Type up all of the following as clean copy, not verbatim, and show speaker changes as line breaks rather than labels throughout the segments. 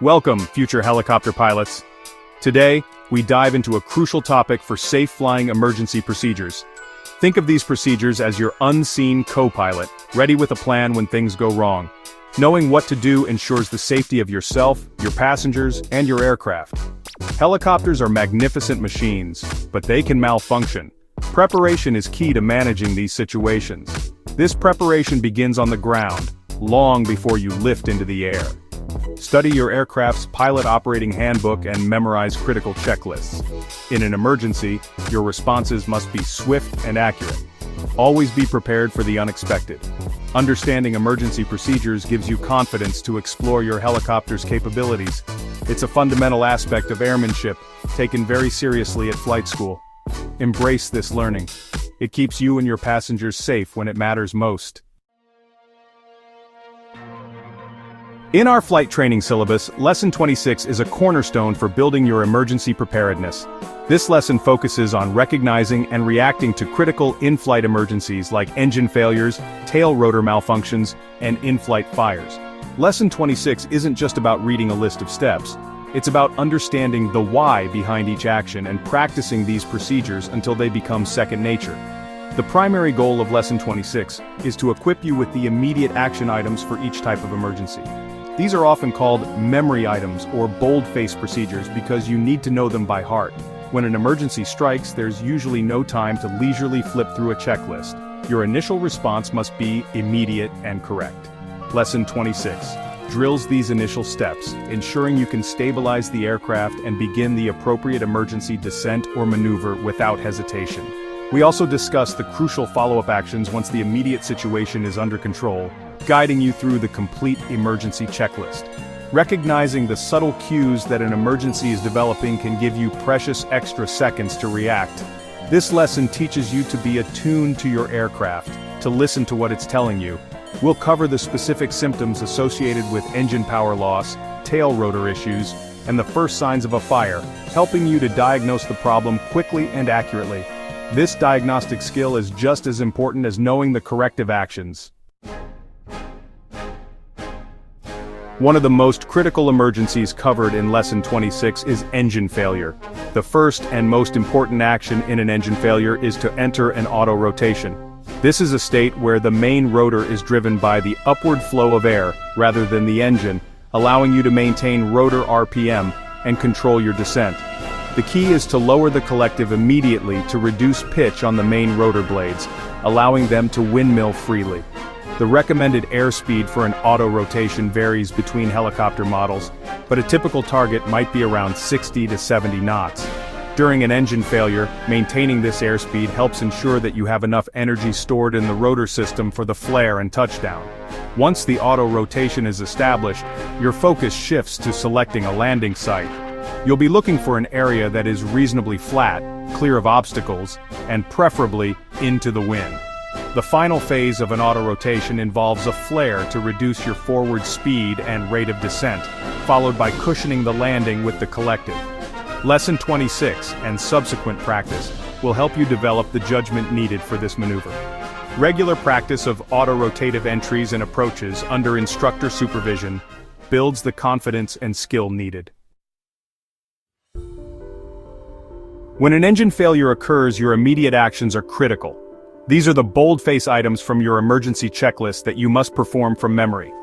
Welcome, future helicopter pilots. Today, we dive into a crucial topic for safe flying emergency procedures. Think of these procedures as your unseen co-pilot, ready with a plan when things go wrong. Knowing what to do ensures the safety of yourself, your passengers, and your aircraft. Helicopters are magnificent machines, but they can malfunction. Preparation is key to managing these situations. This preparation begins on the ground, long before you lift into the air. Study your aircraft's pilot operating handbook and memorize critical checklists. In an emergency, your responses must be swift and accurate. Always be prepared for the unexpected. Understanding emergency procedures gives you confidence to explore your helicopter's capabilities. It's a fundamental aspect of airmanship, taken very seriously at flight school. Embrace this learning. It keeps you and your passengers safe when it matters most. In our flight training syllabus, Lesson 26 is a cornerstone for building your emergency preparedness. This lesson focuses on recognizing and reacting to critical in-flight emergencies like engine failures, tail rotor malfunctions, and in-flight fires. Lesson 26 isn't just about reading a list of steps. It's about understanding the why behind each action and practicing these procedures until they become second nature. The primary goal of Lesson 26 is to equip you with the immediate action items for each type of emergency. These are often called memory items or bold-face procedures because you need to know them by heart. When an emergency strikes, there's usually no time to leisurely flip through a checklist. Your initial response must be immediate and correct. Lesson 26 drills these initial steps, ensuring you can stabilize the aircraft and begin the appropriate emergency descent or maneuver without hesitation. We also discuss the crucial follow-up actions once the immediate situation is under control, guiding you through the complete emergency checklist. Recognizing the subtle cues that an emergency is developing can give you precious extra seconds to react. This lesson teaches you to be attuned to your aircraft, to listen to what it's telling you. We'll cover the specific symptoms associated with engine power loss, tail rotor issues, and the first signs of a fire, helping you to diagnose the problem quickly and accurately. This diagnostic skill is just as important as knowing the corrective actions. One of the most critical emergencies covered in Lesson 26 is engine failure. The first and most important action in an engine failure is to enter an auto rotation. This is a state where the main rotor is driven by the upward flow of air rather than the engine, allowing you to maintain rotor RPM and control your descent. The key is to lower the collective immediately to reduce pitch on the main rotor blades, allowing them to windmill freely. The recommended airspeed for an auto rotation varies between helicopter models, but a typical target might be around 60 to 70 knots. During an engine failure, maintaining this airspeed helps ensure that you have enough energy stored in the rotor system for the flare and touchdown. Once the auto rotation is established, your focus shifts to selecting a landing site. You'll be looking for an area that is reasonably flat, clear of obstacles, and preferably into the wind. The final phase of an auto rotation involves a flare to reduce your forward speed and rate of descent, followed by cushioning the landing with the collective. Lesson 26 and subsequent practice will help you develop the judgment needed for this maneuver. Regular practice of auto-rotative entries and approaches under instructor supervision builds the confidence and skill needed. When an engine failure occurs, your immediate actions are critical. These are the bold-face items from your emergency checklist that you must perform from memory.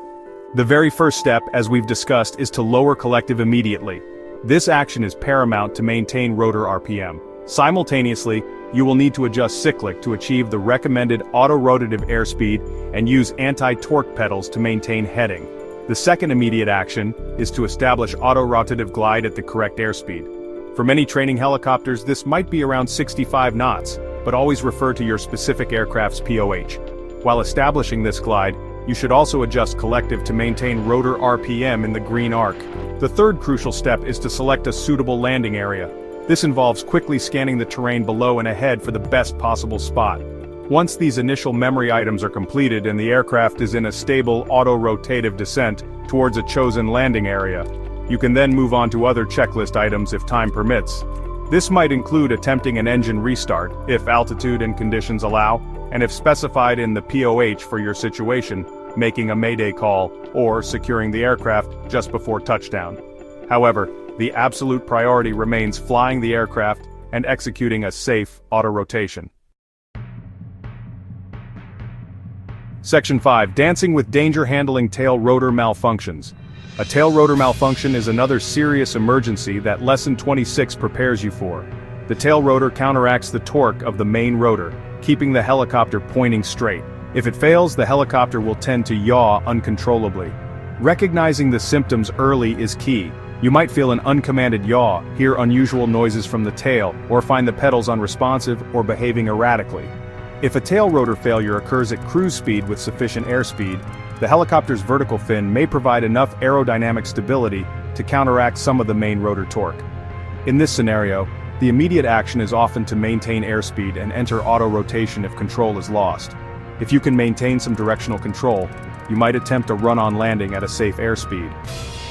The very first step, as we've discussed, is to lower collective immediately. This action is paramount to maintain rotor RPM. Simultaneously, you will need to adjust cyclic to achieve the recommended auto-rotative airspeed and use anti-torque pedals to maintain heading. The second immediate action is to establish auto-rotative glide at the correct airspeed. For many training helicopters, this might be around 65 knots, but always refer to your specific aircraft's POH. While establishing this glide, you should also adjust collective to maintain rotor RPM in the green arc. The third crucial step is to select a suitable landing area. This involves quickly scanning the terrain below and ahead for the best possible spot. Once these initial memory items are completed and the aircraft is in a stable auto-rotative descent towards a chosen landing area, you can then move on to other checklist items if time permits. This might include attempting an engine restart, if altitude and conditions allow, and if specified in the POH for your situation, making a mayday call, or securing the aircraft just before touchdown. However, the absolute priority remains flying the aircraft and executing a safe auto-rotation. Section 5. Dancing with danger handling tail rotor malfunctions. A tail rotor malfunction is another serious emergency that Lesson 26 prepares you for. The tail rotor counteracts the torque of the main rotor, keeping the helicopter pointing straight. If it fails, the helicopter will tend to yaw uncontrollably. Recognizing the symptoms early is key. You might feel an uncommanded yaw, hear unusual noises from the tail, or find the pedals unresponsive or behaving erratically. If a tail rotor failure occurs at cruise speed with sufficient airspeed, the helicopter's vertical fin may provide enough aerodynamic stability to counteract some of the main rotor torque. In this scenario, the immediate action is often to maintain airspeed and enter auto-rotation if control is lost. If you can maintain some directional control, you might attempt a run-on landing at a safe airspeed.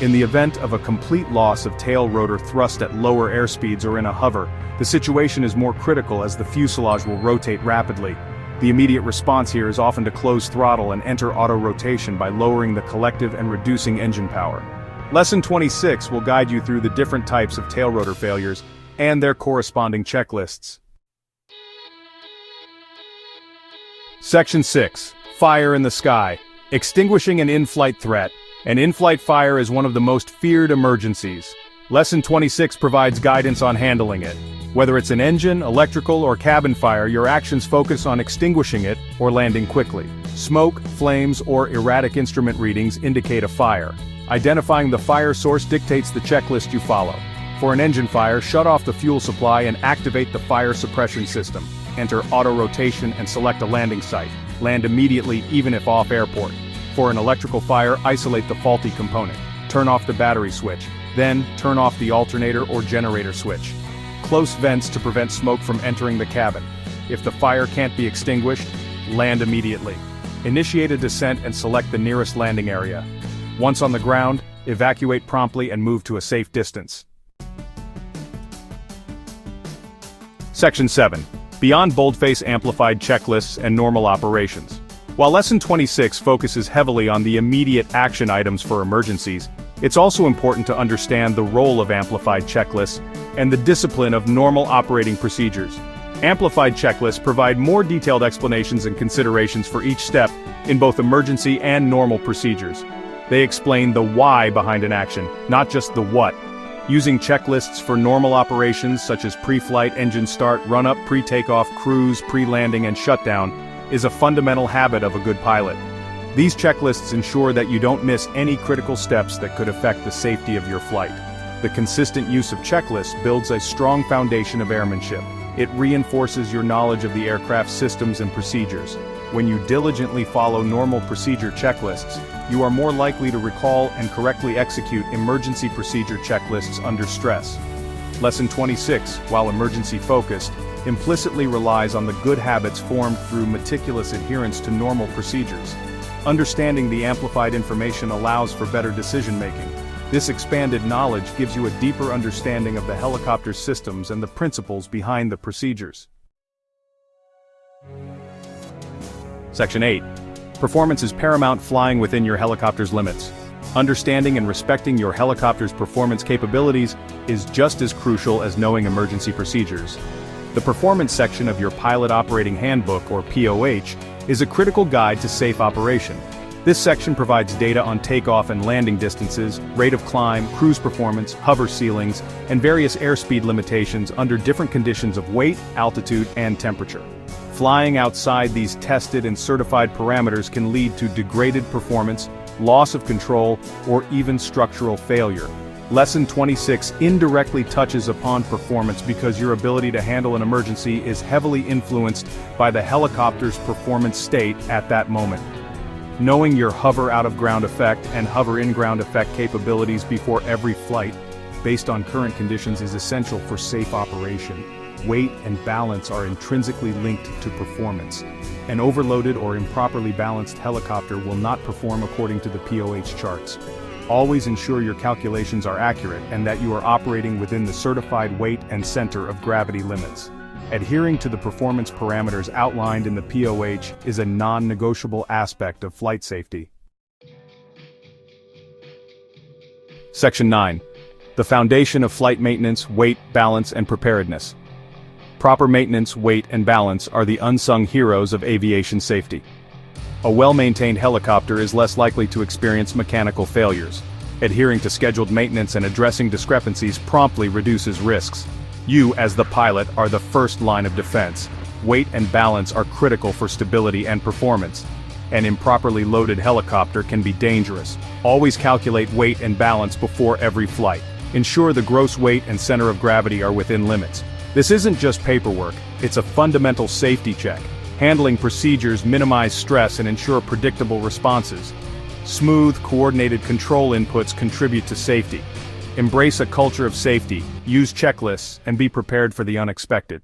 In the event of a complete loss of tail rotor thrust at lower airspeeds or in a hover, the situation is more critical as the fuselage will rotate rapidly. The immediate response here is often to close throttle and enter auto-rotation by lowering the collective and reducing engine power. Lesson 26 will guide you through the different types of tail rotor failures and their corresponding checklists. Section 6. Fire in the sky. Extinguishing an in-flight threat. An in-flight fire is one of the most feared emergencies. Lesson 26 provides guidance on handling it. Whether it's an engine, electrical, or cabin fire, your actions focus on extinguishing it or landing quickly. Smoke, flames, or erratic instrument readings indicate a fire. Identifying the fire source dictates the checklist you follow. For an engine fire, shut off the fuel supply and activate the fire suppression system. Enter auto-rotation and select a landing site. Land immediately even if off airport. For an electrical fire, isolate the faulty component. Turn off the battery switch. Then, turn off the alternator or generator switch. Close vents to prevent smoke from entering the cabin. If the fire can't be extinguished, land immediately. Initiate a descent and select the nearest landing area. Once on the ground, evacuate promptly and move to a safe distance. Section 7. Beyond boldface amplified checklists and normal operations. While Lesson 26 focuses heavily on the immediate action items for emergencies, it's also important to understand the role of amplified checklists and the discipline of normal operating procedures. Amplified checklists provide more detailed explanations and considerations for each step in both emergency and normal procedures. They explain the why behind an action, not just the what. Using checklists for normal operations such as pre-flight, engine start, run-up, pre-takeoff, cruise, pre-landing, and shutdown is a fundamental habit of a good pilot. These checklists ensure that you don't miss any critical steps that could affect the safety of your flight. The consistent use of checklists builds a strong foundation of airmanship. It reinforces your knowledge of the aircraft's systems and procedures. When you diligently follow normal procedure checklists, you are more likely to recall and correctly execute emergency procedure checklists under stress. Lesson 26, while emergency-focused, implicitly relies on the good habits formed through meticulous adherence to normal procedures. Understanding the amplified information allows for better decision-making. This expanded knowledge gives you a deeper understanding of the helicopter's systems and the principles behind the procedures. Section 8. Performance is paramount flying within your helicopter's limits. Understanding and respecting your helicopter's performance capabilities is just as crucial as knowing emergency procedures. The performance section of your Pilot Operating Handbook, or POH, is a critical guide to safe operation. This section provides data on takeoff and landing distances, rate of climb, cruise performance, hover ceilings, and various airspeed limitations under different conditions of weight, altitude, and temperature. Flying outside these tested and certified parameters can lead to degraded performance, loss of control, or even structural failure. Lesson 26 indirectly touches upon performance because your ability to handle an emergency is heavily influenced by the helicopter's performance state at that moment. Knowing your hover out-of-ground effect and hover in-ground effect capabilities before every flight, based on current conditions, is essential for safe operation. Weight and balance are intrinsically linked to performance. An overloaded or improperly balanced helicopter will not perform according to the POH charts. Always ensure your calculations are accurate and that you are operating within the certified weight and center of gravity limits. Adhering to the performance parameters outlined in the POH is a non-negotiable aspect of flight safety. Section 9. The foundation of flight maintenance, weight, balance, and preparedness. Proper maintenance, weight, and balance are the unsung heroes of aviation safety. A well-maintained helicopter is less likely to experience mechanical failures. Adhering to scheduled maintenance and addressing discrepancies promptly reduces risks. You, as the pilot, are the first line of defense. Weight and balance are critical for stability and performance. An improperly loaded helicopter can be dangerous. Always calculate weight and balance before every flight. Ensure the gross weight and center of gravity are within limits. This isn't just paperwork, it's a fundamental safety check. Handling procedures minimize stress and ensure predictable responses. Smooth, coordinated control inputs contribute to safety. Embrace a culture of safety, use checklists, and be prepared for the unexpected.